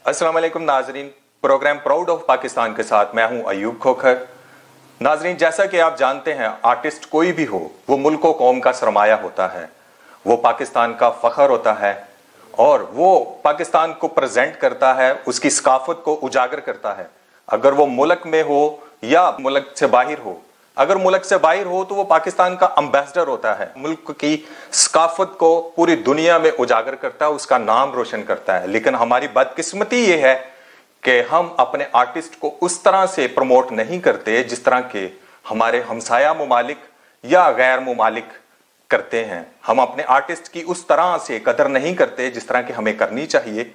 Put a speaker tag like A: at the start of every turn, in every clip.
A: अस्सलाम वालेकुम नाजरीन, प्रोग्राम प्राउड ऑफ पाकिस्तान के साथ मैं हूं अयूब खोखर। नाजरीन, जैसा कि आप जानते हैं, आर्टिस्ट कोई भी हो वो मुल्क व कौम का सरमाया होता है, वो पाकिस्तान का फख्र होता है और वो पाकिस्तान को प्रेजेंट करता है, उसकी सकाफत को उजागर करता है। अगर वो मुल्क में हो या मुल्क से बाहर हो, अगर मुल्क से बाहर हो तो वो पाकिस्तान का एम्बेसडर होता है, मुल्क की सकाफत को पूरी दुनिया में उजागर करता है, उसका नाम रोशन करता है। लेकिन हमारी बदकिस्मती ये है कि हम अपने आर्टिस्ट को उस तरह से प्रमोट नहीं करते जिस तरह के हमारे हमसाया मुमालिक या गैर मुमालिक करते हैं। हम अपने आर्टिस्ट की उस तरह से कदर नहीं करते जिस तरह की हमें करनी चाहिए।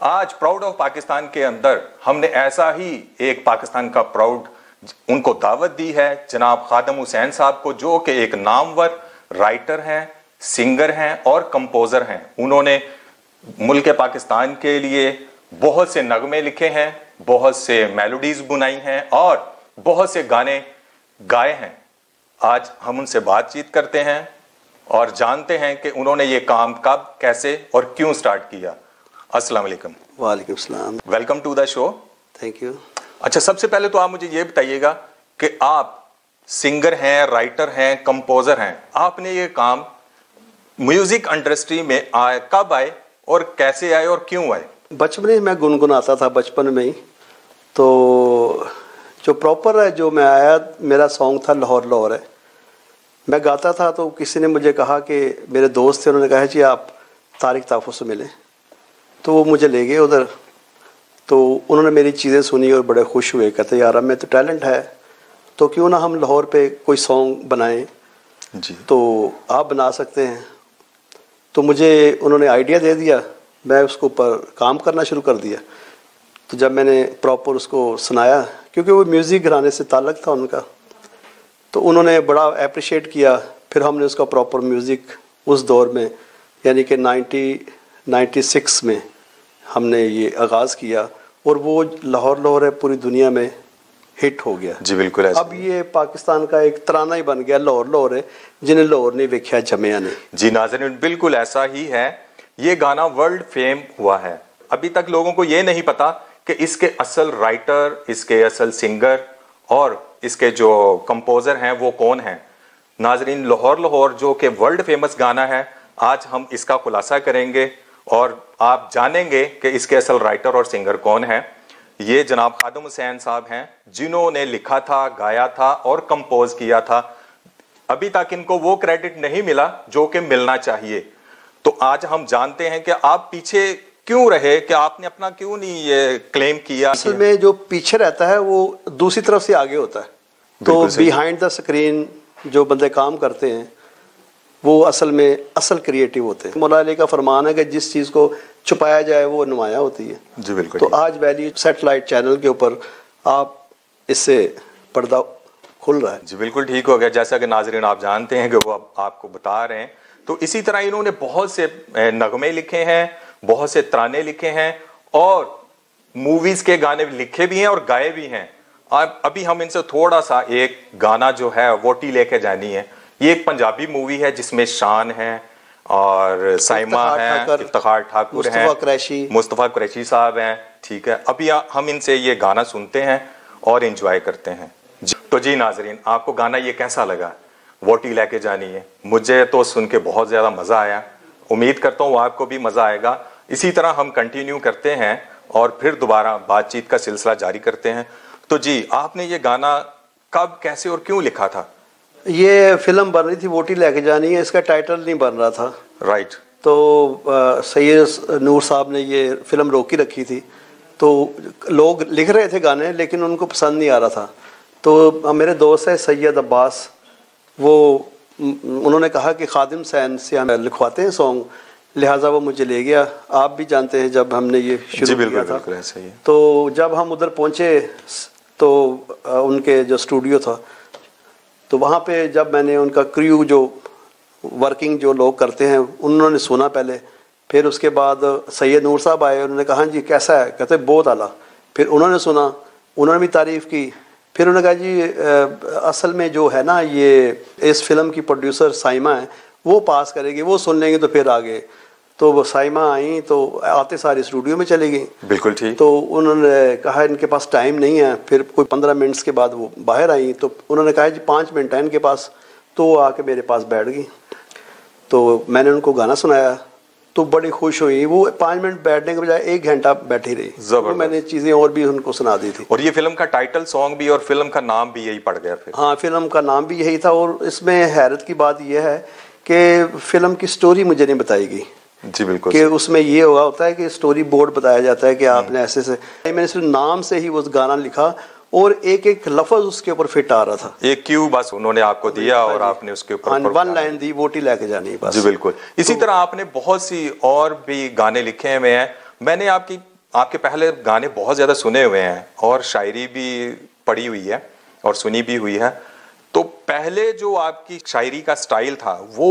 A: आज प्राउड ऑफ पाकिस्तान के अंदर हमने ऐसा ही एक पाकिस्तान का प्राउड उनको दावत दी है, जनाब खादम हुसैन साहब को, जो कि एक नामवर राइटर हैं, सिंगर हैं और कंपोजर हैं। उन्होंने मुल्क पाकिस्तान के लिए बहुत से नगमे लिखे हैं, बहुत से मेलोडीज बुनाई हैं और बहुत से गाने गाए हैं। आज हम उनसे बातचीत करते हैं और जानते हैं कि उन्होंने ये काम कब, कैसे और क्यों स्टार्ट किया। अस्सलाम वालेकुम।
B: वालेकुम सलाम।
A: Welcome to the show.
B: Thank you.
A: अच्छा, सबसे पहले तो आप मुझे ये बताइएगा कि आप सिंगर हैं, राइटर हैं, कंपोजर हैं। आपने ये काम म्यूजिक इंडस्ट्री में कब आए और कैसे आए और क्यों आए?
B: बचपन में मैं गुनगुनाता था, बचपन में ही। तो जो प्रॉपर है, जो मैं आया, मेरा सॉन्ग था लाहौर लाहौर है। मैं गाता था तो किसी ने मुझे कहा कि मेरे दोस्त थे, उन्होंने कहा जी आप तारिक ताफुज से मिले। तो वो मुझे ले गए उधर। तो उन्होंने मेरी चीज़ें सुनी और बड़े खुश हुए, कहते यार अब में तो टैलेंट है, तो क्यों ना हम लाहौर पे कोई सॉन्ग बनाएं जी, तो आप बना सकते हैं। तो मुझे उन्होंने आइडिया दे दिया, मैं उसके ऊपर काम करना शुरू कर दिया। तो जब मैंने प्रॉपर उसको सुनाया, क्योंकि वो म्यूज़िक घराने से ताल्लुक़ था उनका, तो उन्होंने बड़ा अप्रिशिएट किया। फिर हमने उसका प्रॉपर म्यूज़िक उस दौर में, यानी कि 1996 में हमने ये आगाज़ किया और वो लाहौर लाहौर है पूरी दुनिया में हिट हो गया।
A: जी बिल्कुल।
B: अब ये पाकिस्तान का एक तराना ही बन गया, लाहौर लाहौर है जिन्हें लाहौर नहीं वेख्या जमिया नहीं।
A: जी नाज़रीन, बिल्कुल ऐसा ही है। ये गाना वर्ल्ड फेम हुआ है। अभी तक लोगों को ये नहीं पता कि इसके असल राइटर, इसके असल सिंगर और इसके जो कंपोजर हैं वो कौन हैं। नाज़रीन, लाहौर लाहौर जो कि वर्ल्ड फेमस गाना है, आज हम इसका खुलासा करेंगे और आप जानेंगे कि इसके असल राइटर और सिंगर कौन है। ये जनाब खादम हुसैन साहब हैं, जिन्होंने लिखा था, गाया था और कंपोज किया था। अभी तक इनको वो क्रेडिट नहीं मिला जो कि मिलना चाहिए। तो आज हम जानते हैं कि आप पीछे क्यों रहे, कि आपने अपना क्यों नहीं ये क्लेम किया।
B: असल में जो पीछे रहता है वो दूसरी तरफ से आगे होता है। तो बिहाइंड द स्क्रीन जो बंदे काम करते हैं वो असल में असल क्रिएटिव होते हैं। मौला अली का फरमान है कि जिस चीज़ को छुपाया जाए वो नुमाया होती है। जी बिल्कुल। तो आज वैली सैटेलाइट चैनल के ऊपर आप इससे पर्दा खुल रहा है।
A: जी बिल्कुल ठीक हो गया। जैसा कि नाजरीन आप जानते हैं कि वो आपको बता रहे हैं, तो इसी तरह इन्होंने बहुत से नगमे लिखे हैं, बहुत से तराने लिखे हैं और मूवीज के गाने लिखे भी हैं और गाए भी हैं। अभी हम इनसे थोड़ा सा एक गाना जो है वोटी लेके जानी है। ये एक पंजाबी मूवी है जिसमें शान है और साइमा है, इफ्तिखार ठाकुर हैं, मुस्तफ़ा कुरैशी साहब हैं। ठीक है, अभी हम इनसे ये गाना सुनते हैं और एंजॉय करते हैं। तो जी नाजरीन, आपको गाना ये कैसा लगा, वोटी लेके जानी है? मुझे तो सुन के बहुत ज़्यादा मज़ा आया, उम्मीद करता हूँ आपको भी मज़ा आएगा। इसी तरह हम कंटिन्यू करते हैं और फिर दोबारा बातचीत का सिलसिला जारी करते हैं। तो जी, आपने ये गाना कब, कैसे और क्यों लिखा था?
B: ये फिल्म बन रही थी वोटी लेके जानी है, इसका टाइटल नहीं बन रहा था।
A: राइट।
B: तो सैयद नूर साहब ने ये फिल्म रोकी रखी थी, तो लोग लिख रहे थे गाने लेकिन उनको पसंद नहीं आ रहा था। तो मेरे दोस्त है सैयद अब्बास, वो उन्होंने कहा कि खादिम हुसैन से हम लिखवाते हैं सॉन्ग, लिहाजा वो मुझे ले गया। आप भी जानते हैं जब हमने ये शुरू किया था, तो जब हम उधर पहुँचे तो उनके जो स्टूडियो था, तो वहाँ पे जब मैंने उनका क्रू जो वर्किंग जो लोग करते हैं उन्होंने सुना पहले, फिर उसके बाद सैयद नूर साहब आए, उन्होंने कहा जी कैसा है, कहते बहुत आला। फिर उन्होंने सुना, उन्होंने भी तारीफ़ की। फिर उन्होंने कहा जी असल में जो है ना, ये इस फिल्म की प्रोड्यूसर साइमा है, वो पास करेगी, वो सुन लेंगे तो फिर आगे। तो वो साइमा आई तो आते सारे स्टूडियो में चली गई।
A: बिल्कुल ठीक।
B: तो उन्होंने कहा इनके पास टाइम नहीं है। फिर कोई 15 मिनट्स के बाद वो बाहर आई तो उन्होंने कहा जी 5 मिनट है इनके पास। तो वो आके मेरे पास बैठ गई तो मैंने उनको गाना सुनाया तो बड़ी खुश हुई। वो 5 मिनट बैठने के बजाय 1 घंटा बैठी रही। तो मैंने चीज़ें और भी उनको सुना दी थी।
A: और ये फिल्म का टाइटल सॉन्ग भी और फिल्म का नाम भी यही पड़ गया फिर।
B: हाँ, फिल्म का नाम भी यही था। और इसमें हैरत की बात यह है कि फिल्म की स्टोरी मुझे नहीं बताई गई।
A: जी बिल्कुल।
B: कि उसमें ये हुआ होता है कि स्टोरी बोर्ड बताया जाता है कि आपने ऐसे से, मैंने सिर्फ नाम से ही वो गाना लिखा और एक एक लफ्ज उसके ऊपर फिट आ रहा था।
A: एक क्यू बस उन्होंने आपको दिया और आपने उसके ऊपर
B: 1 लाइन दी, वोटी लेके जानी बस।
A: जी बिल्कुल। इसी तरह आपने बहुत सी और भी गाने लिखे हुए हैं। मैंने आपके पहले गाने बहुत ज्यादा सुने हुए हैं और शायरी भी पढ़ी हुई है और सुनी भी हुई है। तो पहले जो आपकी शायरी का स्टाइल था वो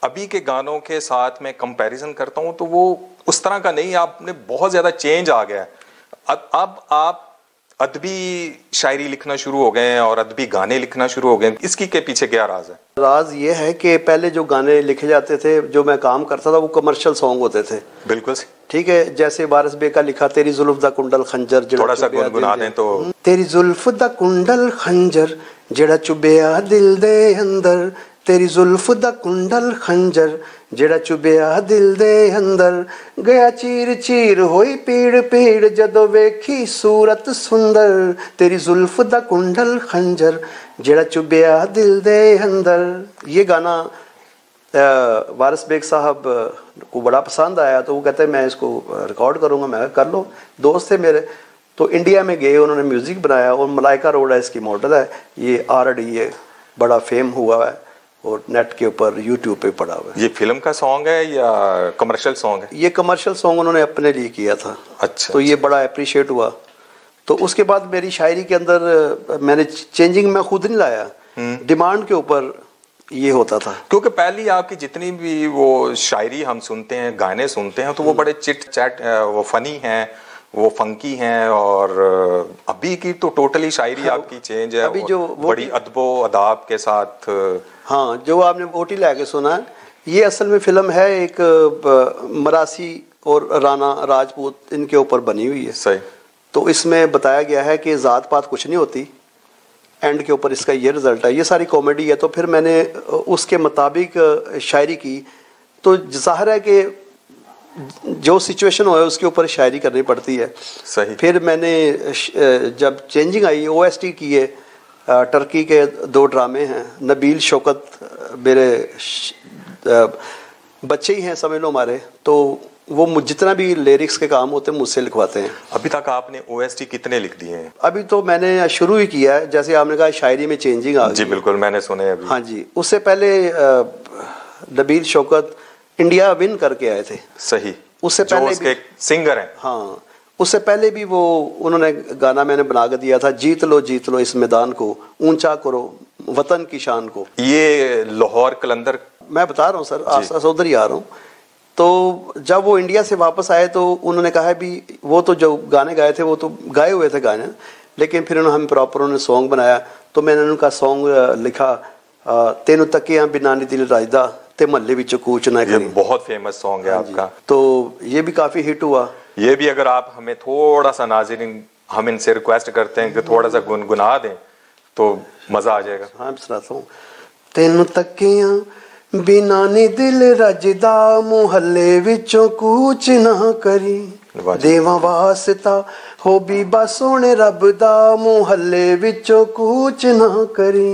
A: अभी के गानों के साथ मैं कंपैरिजन करता हूं तो वो उस तरह का नहीं, आपने बहुत ज्यादा चेंज आ गया है। अब आप अदबी शायरी लिखना शुरू हो गए हैं और अदबी गाने लिखना शुरू हो गए हैं। इसकी के पीछे क्या राज है?
B: राज ये है कि पहले जो गाने लिखे जाते थे, जो मैं काम करता था, वो कमर्शियल सॉन्ग होते थे।
A: बिल्कुल
B: ठीक है। जैसे वारिस बे का लिखा तेरी जुल्फ दा कुंडल खंजर,
A: थोड़ा सा गुनगुना दें तो।
B: तेरी जुल्फ दा कुंडल खंजर जेड़ा चुभया दिल दे अंदर, तेरी जुल्फ दा कुंडल खंजर जेड़ा चुभया दिल दे अंदर, गया चीर चीर होई पीड़ पीड़ जदों वेखी सूरत सुंदर, तेरी जुल्फ दा कुंडल खंजर जेड़ा चुभया दिल दे अंदर। ये गाना वारिस बेग साहब को बड़ा पसंद आया तो वो कहते मैं इसको रिकॉर्ड करूँगा। मैं कर लो, दोस्त थे मेरे। तो इंडिया में गए, उन्होंने म्यूज़िक बनाया और मलाइका अरोड़ा इसकी मॉडल है। ये ऑलरेडी ये बड़ा फेम हुआ है और नेट के ऊपर यूट्यूब पे पड़ा हुआ है।
A: ये फिल्म का सॉन्ग है या कमर्शियल सॉन्ग है?
B: ये कमर्शियल सॉन्ग उन्होंने अपने लिए किया था।
A: अच्छा।
B: तो ये बड़ा अप्रिशिएट हुआ। तो उसके बाद मेरी शायरी के अंदर मैंने चेंजिंग मैं खुद नहीं लाया, डिमांड के ऊपर ये होता था।
A: क्योंकि पहली आपकी जितनी भी वो शायरी हम सुनते हैं, गाने सुनते हैं, तो वो बड़े चिट चैट, वो फनी हैं, वो फंकी हैं। और अभी की तो टोटली शायरी आपकी चेंज है।
B: अभी जो
A: बड़ी अदबो अदाब के साथ।
B: हाँ, जो आपने वोटी लाके सुना, ये असल में फिल्म है एक मरासी और राणा राजपूत इनके ऊपर बनी हुई है।
A: सही।
B: तो इसमें बताया गया है कि जात पात कुछ नहीं होती, एंड के ऊपर इसका ये रिजल्ट है। ये सारी कॉमेडी है। तो फिर मैंने उसके मुताबिक शायरी की। तो जाहिर है कि जो सिचुएशन हो है उसके ऊपर शायरी करनी पड़ती है।
A: सही।
B: फिर मैंने जब चेंजिंग आई, OST किए। टर्की के 2 ड्रामे हैं, नबील शौकत मेरे बच्चे ही हैं समझ लो हमारे। तो वो जितना भी लिरिक्स के काम होते हैं मुझसे लिखवाते हैं।
A: अभी तक आपने OST कितने लिख दिए हैं?
B: अभी तो मैंने शुरू ही किया है। जैसे आपने कहा शायरी में चेंजिंग आ गई।
A: जी बिल्कुल, मैंने सुने अभी।
B: हाँ जी। उससे पहले नबील शौकत इंडिया विन करके आए थे।
A: सही।
B: उससे पहले
A: उसके सिंगर हैं।
B: हाँ, उससे पहले भी वो उन्होंने गाना मैंने बना के दिया था, जीत लो इस मैदान को, ऊंचा करो वतन की शान को।
A: ये लाहौर कलंदर
B: मैं बता रहा हूँ सर, आस उधर ही आ रहा हूँ। तो जब वो इंडिया से वापस आए तो उन्होंने कहा भी वो तो जो गाने गाए थे वो तो गाए हुए थे गाने, लेकिन फिर उन्होंने हम प्रॉपर उन्होंने सॉन्ग बनाया। तो मैंने उनका सॉन्ग लिखा, तेनू तकिया बिना नी दिल राजदा ते महल्ले विच कूच ना करी।
A: बहुत फेमस सॉन्ग है आपका।
B: तो ये भी काफी हिट हुआ।
A: ये भी अगर आप हमें थोड़ा सा, नाज़रीन हम इनसे रिक्वेस्ट करते हैं कि थोड़ा सा गुनगुना दें तो मजा आ जाएगा।
B: हाँ, मैं सुनाता हूँ। तेनू तकिया बिना नी दिल रजदा मुहल्ले विचों कूच ना करी, देवा वास्ता हो बीबा सोने रब दा मुहल्ले विचों कूच ना करी,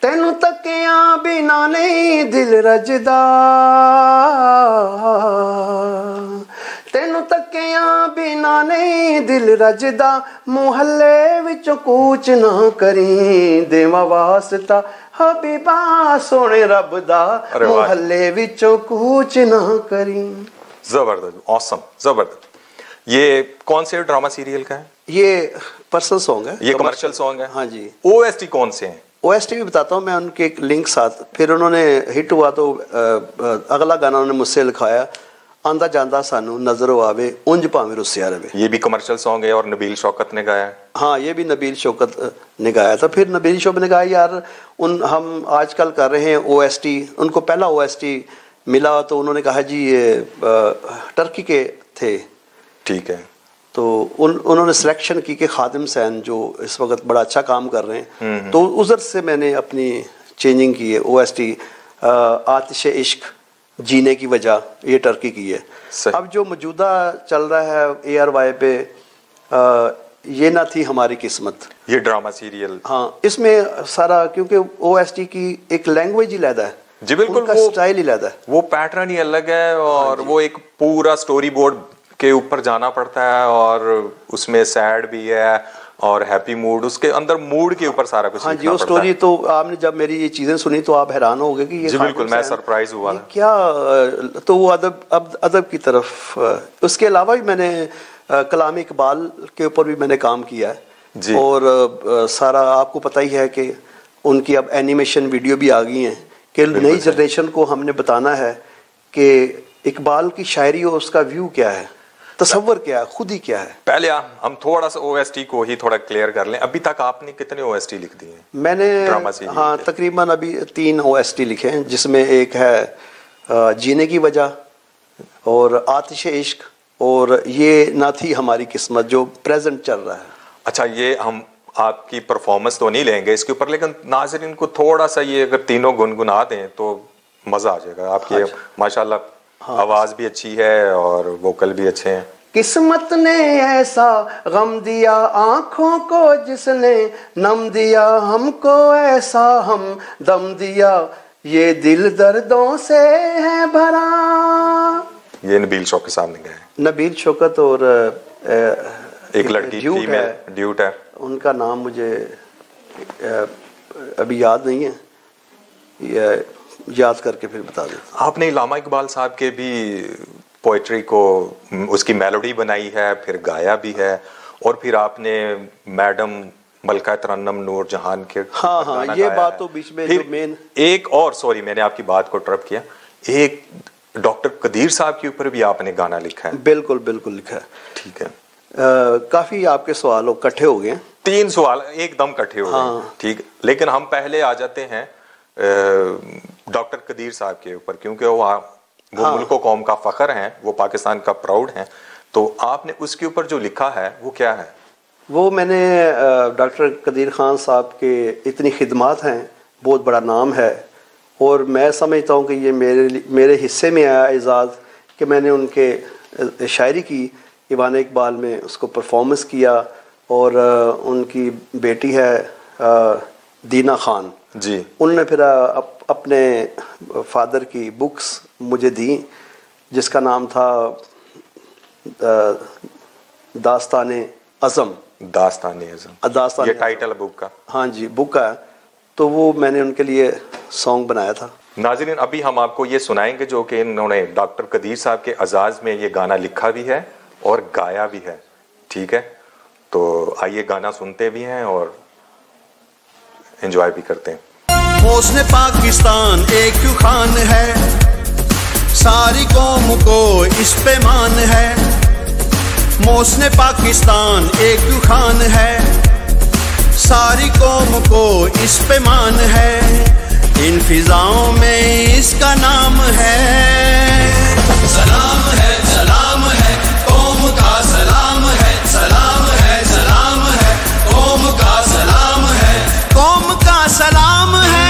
B: तेनू तकिया बिना नहीं दिल रजदा, तेनू तकिया बिना नहीं दिल रजदा मुहल्ले विचों कूच ना करी, देवा वास्ता हबीबा सोने रब दा मुहल्ले विचों कूच ना करी।
A: जबरदस्त, ऑसम, जबरदस्त। ये कौन से ड्रामा सीरियल का है?
B: ये पर्सनल सॉन्ग है।
A: ये कमर्शियल सॉन्ग है?
B: हाँ जी।
A: OST कौन से हैं?
B: OST भी बताता हूँ मैं, उनके एक लिंक साथ। फिर उन्होंने हिट हुआ तो अगला गाना उन्होंने मुझसे लिखाया, आंदा जांदा सानू नजर आवे उंज भावें रुसिया रवे।
A: ये भी कमर्शियल सॉन्ग है और नबील शौकत ने गाया है।
B: हाँ, ये भी नबील शौकत ने गाया था। फिर नबील शौकत ने कहा यार हम आजकल कर रहे हैं OST, उनको पहला OST मिला तो उन्होंने कहा जी ये टर्की के थे।
A: ठीक है।
B: तो उन्होंने सिलेक्शन की कि खादिम सैन जो इस वक्त बड़ा अच्छा काम कर रहे हैं, तो उधर से मैंने अपनी चेंजिंग की है। OST आतिश इश्क, जीने की वजह, ये टर्की की है। अब जो मौजूदा चल रहा है ARY पे ये ना थी हमारी किस्मत,
A: ये ड्रामा सीरियल,
B: हाँ, इसमें सारा क्योंकि OST की एक लैंग्वेज ही अलग है
A: जी, बिल्कुल,
B: उनका स्टाइल ही अलग है,
A: वो पैटर्न ही अलग है और वो एक पूरा स्टोरी बोर्ड के ऊपर जाना पड़ता है और उसमें सैड भी है और हैप्पी मूड, उसके अंदर मूड के ऊपर सारा कुछ।
B: हाँ जी, वो स्टोरी तो आपने जब मेरी ये चीजें सुनी तो आप हैरान हो गए कि ये
A: जी बिल्कुल, मैं सरप्राइज हुआ
B: क्या। तो वो अदब की तरफ। उसके अलावा भी मैंने कलाम इकबाल के ऊपर भी मैंने काम किया है
A: जी।
B: और सारा आपको पता ही है कि उनकी अब एनिमेशन वीडियो भी आ गई हैं कि नई जनरेशन को हमने बताना है कि इकबाल की शायरी और उसका व्यू क्या है, तसव्वुर क्या है, खुद ही क्या है।
A: पहले हम थोड़ा सा OST को ही थोड़ा क्लियर कर लें। अभी तक आपने कितने OST लिख दिए हैं?
B: मैंने हाँ तकरीबन अभी 3 OST लिखे हैं, जिसमें एक है जीने की वजह और आतिश इश्क और ये ना थी हमारी किस्मत जो प्रेजेंट चल रहा है।
A: अच्छा, ये हम आपकी परफॉर्मेंस तो नहीं लेंगे इसके ऊपर, लेकिन नाज़रीन को थोड़ा सा ये अगर तीनों गुनगुना दें तो मजा आ जाएगा। आपकी माशाल्लाह आवाज भी अच्छी है और वोकल भी अच्छे हैं।
B: किस्मत ने ऐसा गम दिया आंखों को जिसने नम दिया, हमको ऐसा हम दम दिया, ये दिल दर्दों से है भरा।
A: ये नबील शौकत साहब ने गाया है।
B: नबील शौकत और
A: एक लड़की फीमेल ड्यूट है, उनका
B: नाम मुझे अभी याद नहीं है, याद करके फिर बता दें।
A: आपने इलामा इकबाल साहब के भी पोइट्री को उसकी मेलोडी बनाई है, फिर गाया भी है, और फिर आपने मैडम मलका तरन्नुम नूर जहान के
B: हाँ ये बात तो बीच में जो मेन
A: एक और, सॉरी मैंने आपकी बात को इंटरप्ट किया, एक डॉक्टर कदीर साहब के ऊपर भी आपने गाना लिखा है।
B: बिल्कुल बिल्कुल लिखा है।
A: ठीक है।
B: काफी आपके सवाल इकट्ठे हो गए,
A: 3 सवाल एकदम इकट्ठे हो गए। ठीक, लेकिन हम पहले आ जाते हैं डॉक्टर कदीर साहब के ऊपर, क्योंकि वो मुल्क कौम का फख्र हैं, वो पाकिस्तान का प्राउड हैं। तो आपने उसके ऊपर जो लिखा है वो क्या है?
B: वो मैंने डॉक्टर कदीर खान साहब के इतनी खिदमात हैं, बहुत बड़ा नाम है, और मैं समझता हूँ कि ये मेरे हिस्से में आया एजाज़ कि मैंने उनके शायरी की ईवान इकबाल में उसको परफॉर्मेंस किया, और उनकी बेटी है दीना खान
A: जी,
B: उन्होंने फिर अपने फादर की बुक्स मुझे दी, जिसका नाम था दास्ताने अज़म।
A: ये टाइटल बुक का?
B: हाँ जी, बुक का। तो वो मैंने उनके लिए सॉन्ग बनाया था।
A: नाज़रीन, अभी हम आपको ये सुनाएंगे जो कि इन्होंने डॉक्टर कदीर साहब के अजाज में ये गाना लिखा भी है और गाया भी है। ठीक है, तो आइए गाना सुनते भी हैं और एंजॉय भी करते हैं।
C: होस्न पाकिस्तान एक खान है, सारी कौम को इस पे मान है। मोस्न पाकिस्तान एक खान है, सारी कौम को इस पे मान है। इन फिजाओं में इसका नाम है। सलाम है, सलाम है, कौम का सलाम है, सलाम है, सलाम है, कौम का सलाम है, कौम का सलाम है।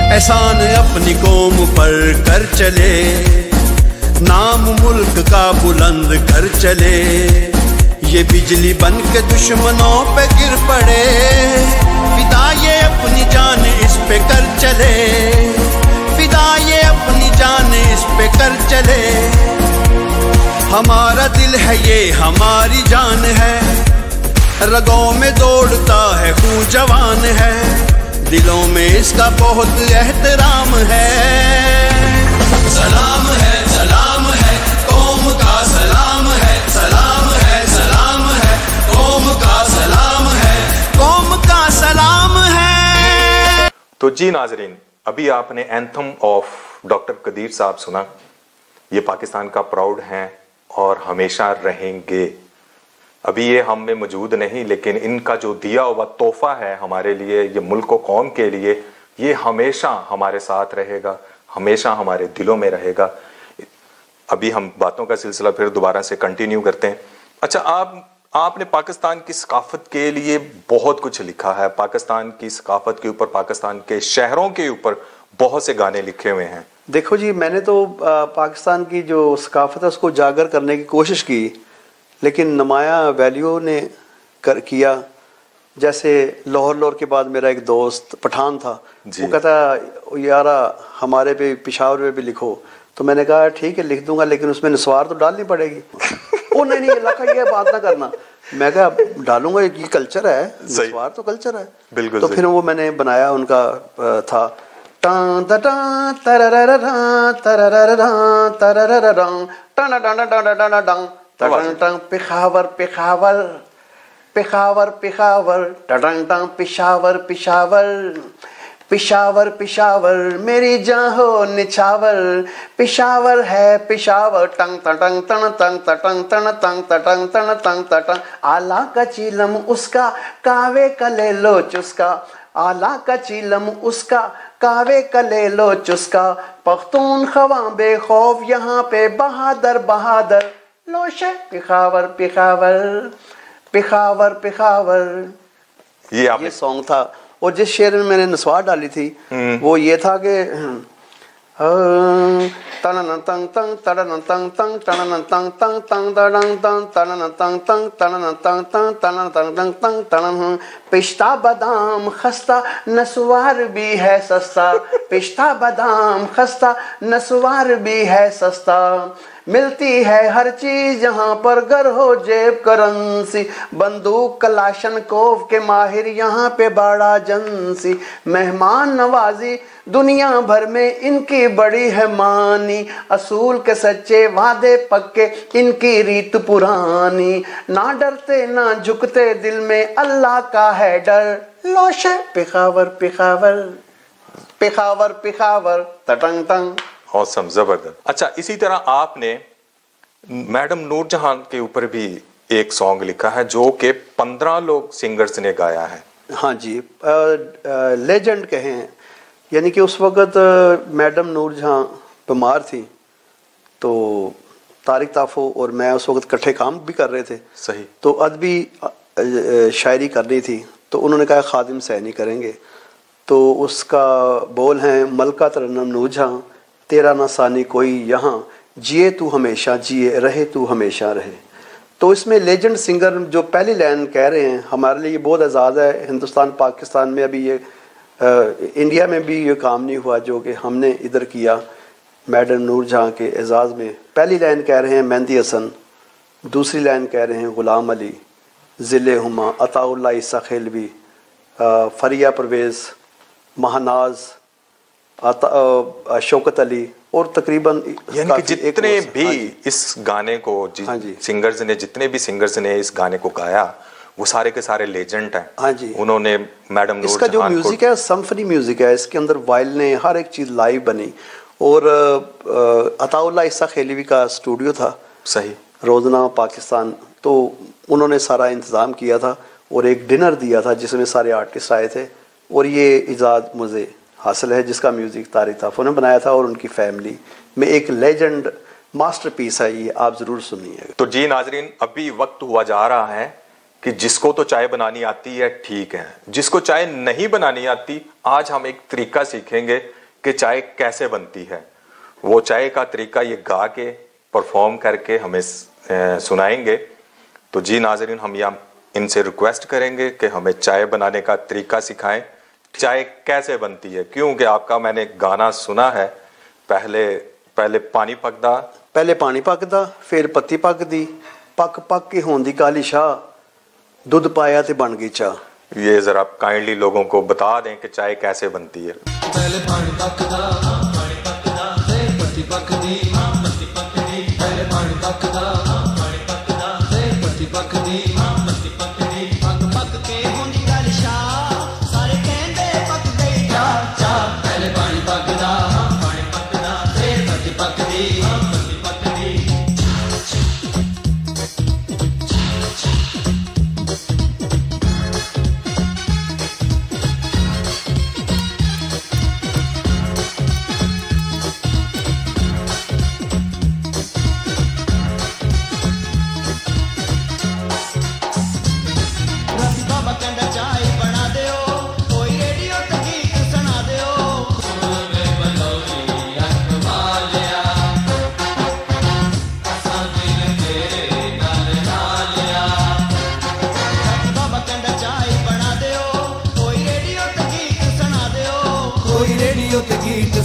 C: एहसान अपनी कौम पर कर चले, नाम मुल्क का बुलंद कर चले। ये बिजली बन के दुश्मनों पे गिर पड़े, फिदा ये अपनी जान इस पे कर चले, फिदा ये अपनी जान इस पे कर चले। हमारा दिल है ये हमारी जान है, रगों में दौड़ता है खून जवान है, दिलों में इसका बहुत एहतराम है। सलाम है, सलाम है, कौम का सलाम है, सलाम है, सलाम है, कौम का सलाम है, कौम का सलाम है।
A: तो जी नाजरीन, अभी आपने एंथम ऑफ डॉक्टर कदीर साहब सुना, ये पाकिस्तान का प्राउड हैं और हमेशा रहेंगे। अभी ये हम में मौजूद नहीं, लेकिन इनका जो दिया हुआ तोहफा है हमारे लिए, ये मुल्क और कौम के लिए, ये हमेशा हमारे साथ रहेगा, हमेशा हमारे दिलों में रहेगा। अभी हम बातों का सिलसिला फिर दोबारा से कंटिन्यू करते हैं। अच्छा, आपने पाकिस्तान की सकाफत के लिए बहुत कुछ लिखा है, पाकिस्तान की सकाफत के ऊपर, पाकिस्तान के शहरों के ऊपर बहुत से गाने लिखे हुए हैं।
B: देखो जी, मैंने तो पाकिस्तान की जो सकाफत है उसको उजागर करने की कोशिश की, लेकिन नुमाया वैल्यू ने किया। जैसे लाहौर के बाद मेरा एक दोस्त पठान था, वो कहता यारा हमारे पे पेशावर में भी लिखो। तो मैंने कहा ठीक है लिख दूंगा, लेकिन उसमें नस्वार तो डालनी पड़ेगी। ओ नहीं अल्लाह ये बात ना करना। मैं कहा डालूंगा, ये कल्चर है, नस्वार तो कल्चर है।
A: बिल्कुल।
B: तो फिर वो मैंने बनाया, उनका था पिशावर पिशावर पिशावर पिशावर टंग पिशावर पिशावर पिशावर पिशावर मेरी जान हो निछावर, पिशावर है पिशावर टंग टंग तन तंग तंग तन तंग तंग तन तंग तंग आला का चीलम उसका कावे कले लो चुस्का, आला का चीलम उसका कावे कले लो चुस्का, पख्तून खवा बेखौफ यहाँ पे बहादुर बहादुर लोशे पिशावर पिशावर पिशावर पिशावर। ये सॉन्ग था। और जिस शेर में मैंने नस्वार डाली थी वो ये था कि तन तंग तंग तन तंग तंग तन तंग तंग तंग तंग तंग तन तंग तंग तन तंग तंग तन तंग तंग तन पिस्ता बादाम खस्ता नस्वार भी है सस्ता, पिस्ता बादाम खस्ता नस्वार भी है सस्ता, मिलती है हर चीज यहाँ पर गर हो जेब करेंसी, बंदूक कलाशन कोव के माहिर यहाँ पे बड़ा जंसी, मेहमान नवाजी दुनिया भर में इनकी बड़ी है मानी, असूल के सच्चे वादे पक्के इनकी रीत पुरानी, ना डरते ना झुकते दिल में अल्लाह का है डर, लोशे पिशावर पिशावर पिशावर पिशावर तटंग तंग।
A: औसम, जबरदस्त। अच्छा, इसी तरह आपने मैडम नूरजहां के ऊपर भी एक सॉन्ग लिखा है जो कि 15 लोग सिंगर्स ने गाया है।
B: हाँ जी, लेजेंड कहें, यानी कि उस वक़्त मैडम नूरजहां बीमार थी, तो तारिक ताफो और मैं उस वक़्त इकट्ठे काम भी कर रहे थे।
A: सही।
B: तो अदबी शायरी करनी थी, तो उन्होंने कहा खादिम सैनी करेंगे। तो उसका बोल हैं मलका तरन्नुम नूरजहां तेरा ना सानी कोई यहाँ, जिए तू हमेशा जिए रहे तू हमेशा रहे। तो इसमें लेजेंड सिंगर जो पहली लाइन कह रहे हैं, हमारे लिए ये बहुत एजाज़ है। हिंदुस्तान पाकिस्तान में अभी ये इंडिया में भी ये काम नहीं हुआ जो कि हमने इधर किया मैडम नूरजहां के एजाज़ में। पहली लाइन कह रहे हैं मेहंदी हसन, दूसरी लाइन कह रहे हैं ग़ुलाम अली, ज़िले हुमा, अताउल्लाह ईसा खेलवी, फरिया परवेज़, महानाज, शौकत अली और तकरीबन
A: यानी कि जितने भी इस गाने को सिंगर्स ने, जितने भी सिंगर्स ने इस गाने को गाया वो सारे के सारे लेजेंड हैं।
B: हाँ जी।
A: उन्होंने मैडम नूरजहां
B: इसका जो म्यूजिक है सिम्फनी म्यूजिक है, इसके अंदर वायलिन ने हर एक चीज़ लाइव बनी। और अताउल्लाह ईसा खेलवी का स्टूडियो था,
A: सही,
B: रोज़ना पाकिस्तान, तो उन्होंने सारा इंतज़ाम किया था और एक डिनर दिया था जिसमें सारे आर्टिस्ट आए थे। और ये इजाद मुझे हासिल है जिसका म्यूज़िक तारिक ताफो ने बनाया था और उनकी फैमिली में एक लेजेंड मास्टरपीस है, ये आप ज़रूर सुनिए।
A: तो जी नाजरीन, अभी वक्त हुआ जा रहा है कि जिसको तो चाय बनानी आती है ठीक है, जिसको चाय नहीं बनानी आती, आज हम एक तरीका सीखेंगे कि चाय कैसे बनती है। वो चाय का तरीका ये गा के परफॉर्म करके हमें सुनाएंगे। तो जी नाजरीन, हम यहाँ इनसे रिक्वेस्ट करेंगे कि हमें चाय बनाने का तरीका सिखाएं, चाय कैसे बनती है। क्योंकि आपका मैंने गाना सुना है, पहले पानी पकदा,
B: पहले पानी पकदा, फिर पत्ती पकदी, पक पक के होंदी काली शाह, दूध पाया ते बन गई चाह।
A: ये जरा काइंडली लोगों को बता दें कि चाय कैसे बनती है।
D: पहले पानी पकदा, फिर पत्ती पकदी, पहले पानी पकदा, फिर पत्ती पकदी, पक पक के होंदी काली शाह, सारे कहंदे पक गई चाह चाह। पहले पानी पकदा, पकड़ी हाँ पत्ती पकड़ी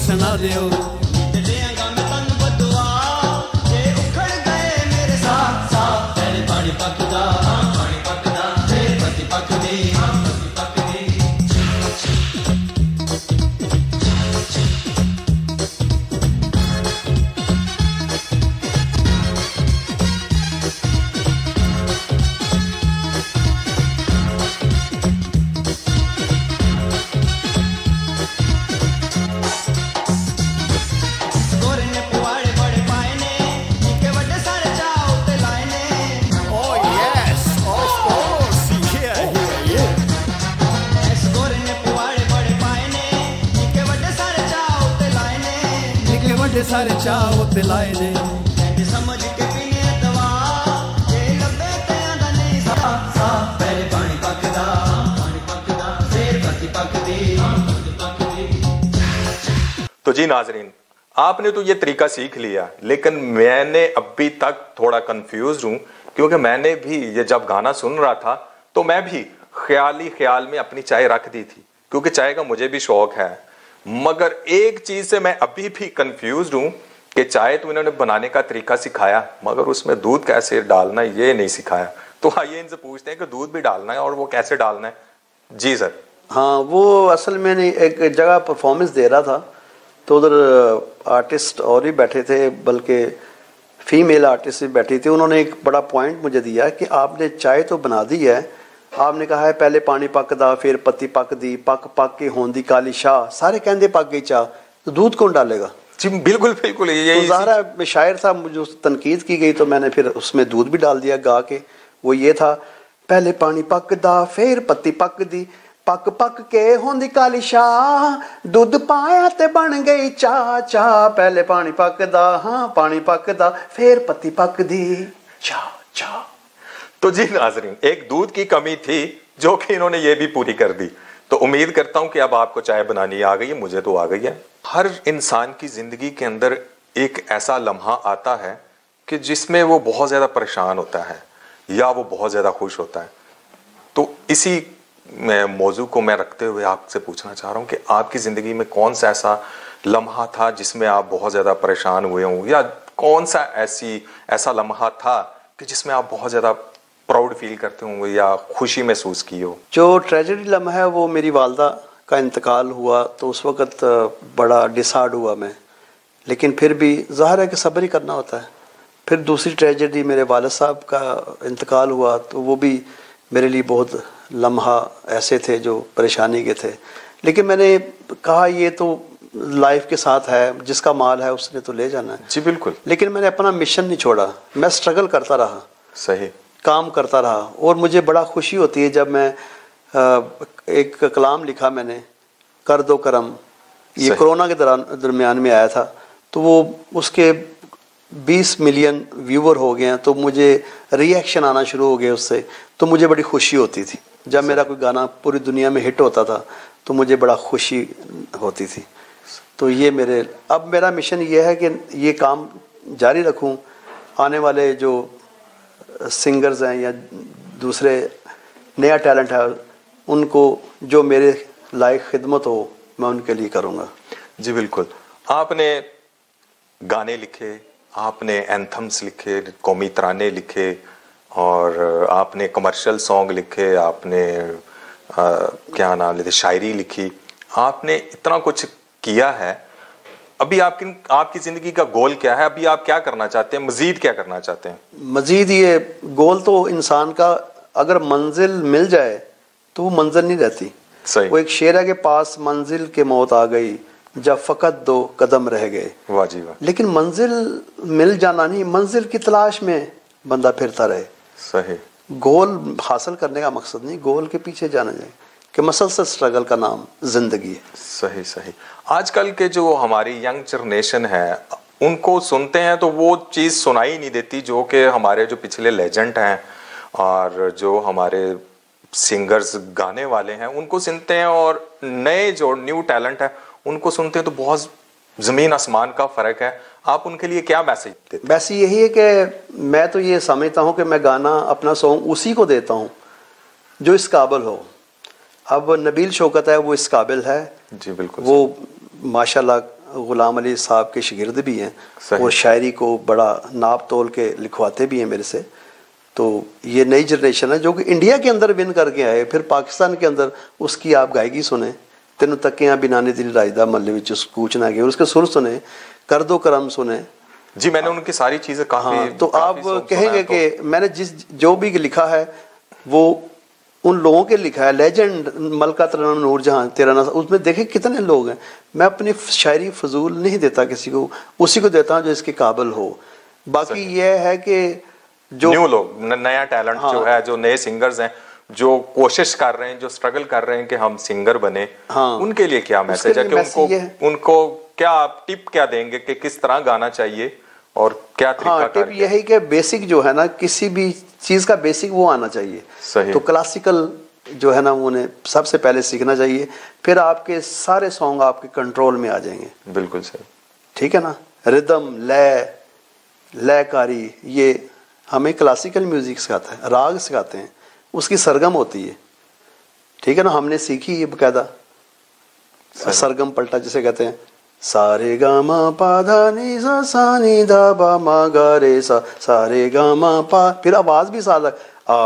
C: सुना दियो
D: देंगा मैं तन बदुआ जे उखड़ गए मेरे साथ साथ पहले पानी पकदा हाँ पानी पकदा फिर पत्ती पकदी हाँ पत्ती पकदी
C: सारे चाव पिलाए ने
D: समझ के पीने दवा ये लबे तेंदा नहीं सा सा पहले पानी पकदा फिर पत्ती पकदी पत्ती पकदी।
A: तो जी नाजरीन, आपने तो ये तरीका सीख लिया, लेकिन मैंने अभी तक थोड़ा कंफ्यूज हूं, क्योंकि मैंने भी ये जब गाना सुन रहा था तो मैं भी ख्याल में अपनी चाय रख दी थी, क्योंकि चाय का मुझे भी शौक है। मगर एक चीज से मैं अभी भी कंफ्यूज हूं कि चाय तो इन्होंने बनाने का तरीका सिखाया, मगर उसमें दूध कैसे डालना ये नहीं सिखाया। तो आइए इनसे पूछते हैं कि दूध भी डालना है और वो कैसे डालना है। जी सर।
B: हाँ, वो असल में एक जगह परफॉर्मेंस दे रहा था, तो उधर आर्टिस्ट और भी बैठे थे, बल्कि फीमेल आर्टिस्ट भी बैठी थी। उन्होंने एक बड़ा पॉइंट मुझे दिया कि आपने चाय तो बना दी है, आपने कहा है पहले पानी पकदा फिर पत्ती पकदी, पक के होंदी काली शाह, सारे कहते पक गई चाह, तो दूध कौन डालेगा?
A: जी बिल्कुल बिल्कुल, यही
B: ज़ाहिर शायर था, मुझे उस तनकीद की गई तो मैंने फिर उसमें दूध भी डाल दिया गा के। वो ये था, पहले पानी पकदा फिर पत्ती पकदी, पक के होंदी काली शाह, दूध पाया ते बन गई चाह चाह, पहले पानी पकदा हाँ पानी पकदा फिर पत्ती पकदी चाह चाह।
A: तो जी नाजरीन, एक दूध की कमी थी जो कि इन्होंने ये भी पूरी कर दी। तो उम्मीद करता हूं कि अब आपको चाय बनानी आ गई है, मुझे तो आ गई है। हर इंसान की जिंदगी के अंदर एक ऐसा लम्हा आता है कि जिसमें वो बहुत ज्यादा परेशान होता है या वो बहुत ज्यादा खुश होता है। तो इसी मौजू को मैं रखते हुए आपसे पूछना चाह रहा हूं कि आपकी जिंदगी में कौन सा ऐसा लम्हा था जिसमें आप बहुत ज्यादा परेशान हुए हों, या कौन सा ऐसा लम्हा था कि जिसमें आप बहुत ज्यादा प्राउड फील करते होंगे या खुशी महसूस की हो?
B: जो ट्रेजेडी लम्हा है वो मेरी वालदा का इंतकाल हुआ, तो उस वक़्त बड़ा डिसहार्ड हुआ मैं, लेकिन फिर भी ज़ाहिर है कि सब्र ही करना होता है। फिर दूसरी ट्रेजेडी मेरे वालिद साहब का इंतकाल हुआ, तो वो भी मेरे लिए बहुत लम्हा ऐसे थे जो परेशानी के थे। लेकिन मैंने कहा ये तो लाइफ के साथ है, जिसका माल है उसने तो ले जाना है।
A: जी बिल्कुल।
B: लेकिन मैंने अपना मिशन नहीं छोड़ा, मैं स्ट्रगल करता रहा,
A: सही
B: काम करता रहा। और मुझे बड़ा खुशी होती है जब मैं एक कलाम लिखा मैंने, कर दो करम, ये कोरोना के दरमियान में आया था, तो वो उसके 20 मिलियन व्यूवर हो गए हैं, तो मुझे रिएक्शन आना शुरू हो गए उससे, तो मुझे बड़ी खुशी होती थी। जब मेरा कोई गाना पूरी दुनिया में हिट होता था तो मुझे बड़ा खुशी होती थी। तो ये अब मेरा मिशन ये है कि ये काम जारी रखूं, आने वाले जो सिंगर्स हैं या दूसरे नया टैलेंट है उनको जो मेरे लायक खिदमत हो मैं उनके लिए करूँगा।
A: जी बिल्कुल। आपने गाने लिखे, आपने एंथम्स लिखे, कौमी तराने लिखे, और आपने कमर्शियल सॉन्ग लिखे, आपने क्या नाम लेते शायरी लिखी, आपने इतना कुछ किया है। अभी आपकी जिंदगी का गोल क्या है? अभी आप क्या करना चाहते हैं? मजीद क्या करना चाहते हैं?
B: मजीद ये गोल तो इंसान का, अगर मंजिल मिल जाए तो वो मंजिल नहीं रहती।
A: सही।
B: वो एक शेर है के पास मंजिल के मौत आ गई, जब फकत 2 कदम रह गए।
A: वाह जी वाह।
B: लेकिन मंजिल मिल जाना नहीं, मंजिल की तलाश में बंदा फिरता रहे।
A: सही।
B: गोल हासिल करने का मकसद नहीं, गोल के पीछे जाना चाहिए कि मसलसल स्ट्रगल का नाम जिंदगी है।
A: सही सही। आजकल के जो हमारी यंग जनरेशन है उनको सुनते हैं तो वो चीज़ सुनाई नहीं देती जो कि हमारे जो पिछले लेजेंड हैं और जो हमारे सिंगर्स गाने वाले हैं उनको सुनते हैं, और नए जो न्यू टैलेंट है उनको सुनते हैं तो बहुत ज़मीन आसमान का फ़र्क है। आप उनके लिए क्या मैसेज देते हैं?
B: वैसे यही है कि मैं तो ये समझता हूँ कि मैं गाना अपना सॉन्ग उसी को देता हूँ जो इस काबिल हो। अब नबील शौकत है, वो इस काबिल है
A: जी बिल्कुल।
B: वो माशाल्लाह ग़ुलाम अली साहब के शागिर्द भी हैं और शायरी को बड़ा नाप तोल के लिखवाते भी हैं मेरे से। तो ये नई जनरेशन है जो कि इंडिया के अंदर विन करके आए, फिर पाकिस्तान के अंदर उसकी आप गायकी सुने, तेनू तकियां बिनाने दिल राजदा महल्ले विच कूचना गए, उसके सुर सुने, कर दो करम सुने।
A: जी मैंने उनकी सारी चीज़ें काफ़ी।
B: हाँ, तो आप कहेंगे कि मैंने जो भी लिखा है वो उन लोगों के लिखा है, लेजेंड मलका तरन्नुम नूरजहां तेरा नाम, उसमें देखे कितने लोग हैं। मैं अपनी शायरी फजूल नहीं देता किसी को, उसी को देता हूँ जो इसके काबिल हो। बाकी यह है कि जो
A: न्यू लोग, नया टैलेंट
B: हाँ,
A: जो है, जो नए सिंगर्स हैं जो कोशिश कर रहे हैं, जो स्ट्रगल कर रहे हैं कि हम सिंगर बने,
B: हाँ,
A: उनके लिए क्या मैसेज है कि उनको क्या आप टिप क्या देंगे कि किस तरह गाना चाहिए और क्या तरीका?
B: हाँ, टिप यही कि बेसिक जो है ना, किसी भी चीज़ का बेसिक वो आना चाहिए।
A: सही।
B: तो क्लासिकल जो है ना उन्हें सबसे पहले सीखना चाहिए, फिर आपके सारे सॉन्ग आपके कंट्रोल में आ जाएंगे।
A: बिल्कुल सही।
B: ठीक है ना। रिदम, लय, लयकारी, ये हमें क्लासिकल म्यूजिक सिखाता है, राग सिखाते हैं, उसकी सरगम होती है। ठीक है ना, हमने सीखी है बकायदा सरगम पलटा जिसे कहते हैं, सारे गा मा पा धा नी सा सा नी धा बा मा गा रे सा, सारे गा मा पा, फिर आवाज भी साथ आ,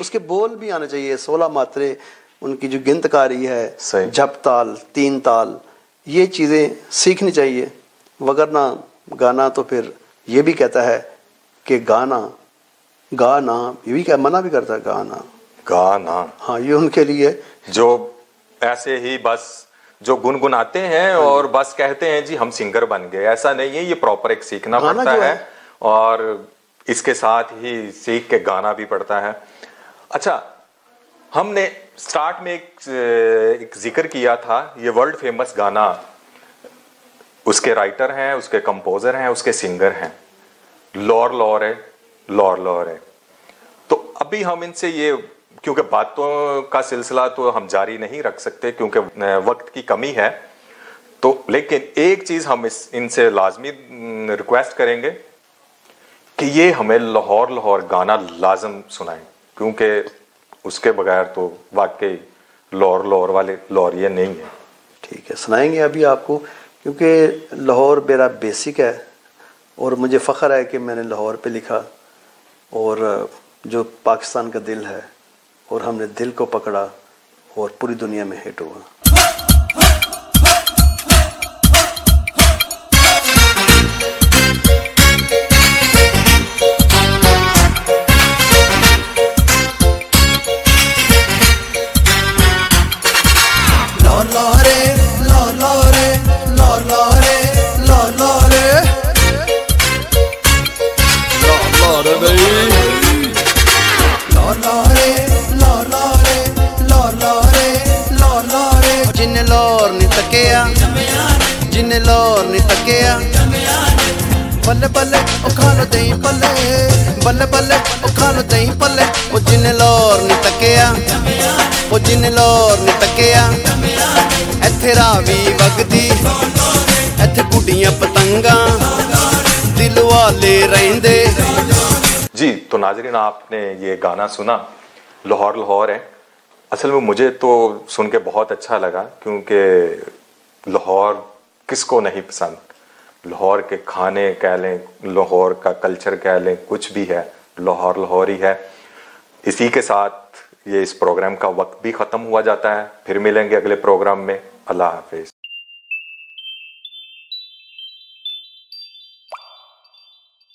B: उसके बोल भी आने चाहिए, 16 मात्रे, उनकी जो गिनतकारी है, जप ताल, 3 ताल, ये चीजें सीखनी चाहिए। वगरना गाना तो फिर ये भी कहता है कि गाना ये भी क्या मना भी करता है, गाना। हाँ, ये उनके लिए
A: जो ऐसे ही बस जो गुनगुनाते हैं और बस कहते हैं जी हम सिंगर बन गए, ऐसा नहीं है। ये प्रॉपर एक सीखना पड़ता है और इसके साथ ही सीख के गाना भी पड़ता है। अच्छा, हमने स्टार्ट में एक जिक्र किया था, ये वर्ल्ड फेमस गाना, उसके राइटर हैं, उसके कंपोजर हैं, उसके सिंगर हैं, लौर लौर है। तो अभी हम इनसे ये, क्योंकि बातों का सिलसिला तो हम जारी नहीं रख सकते क्योंकि वक्त की कमी है, तो लेकिन एक चीज हम इनसे लाजमी रिक्वेस्ट करेंगे कि ये हमें लाहौर गाना लाजम सुनाएं, क्योंकि उसके बगैर तो वाकई लाहौर वाले लाहौरिये नहीं है।
B: ठीक है, सुनाएंगे अभी आपको, क्योंकि लाहौर मेरा बेसिक है और मुझे फ़ख्र है कि मैंने लाहौर पे लिखा, और जो पाकिस्तान का दिल है, और हमने दिल को पकड़ा और पूरी दुनिया में हिट हुआ। जिन्ने लाहौर नहीं तकिया, बल्ले बल्ले ओ खा लो दही पल्ले, बल्ले बल्ले ओ खा लो दही पल्ले, ओ जिन्ने लाहौर नहीं तकिया, ओ जिन्ने लाहौर नहीं तकिया, इत्थे रावी वगदी, इत्थे गुड्डियां पतंगा, दिल वाले रहिंदे।
A: जी, तो नाजरीन आपने ये गाना सुना, लाहौर है। असल में मुझे तो सुन के बहुत अच्छा लगा, क्योंकि लाहौर किसको नहीं पसंद। लाहौर के खाने कह लें, लाहौर का कल्चर कह लें, कुछ भी है, लाहौर ही है। इसी के साथ ये इस प्रोग्राम का वक्त भी ख़त्म हुआ जाता है। फिर मिलेंगे अगले प्रोग्राम में। अल्लाह हाफिज़।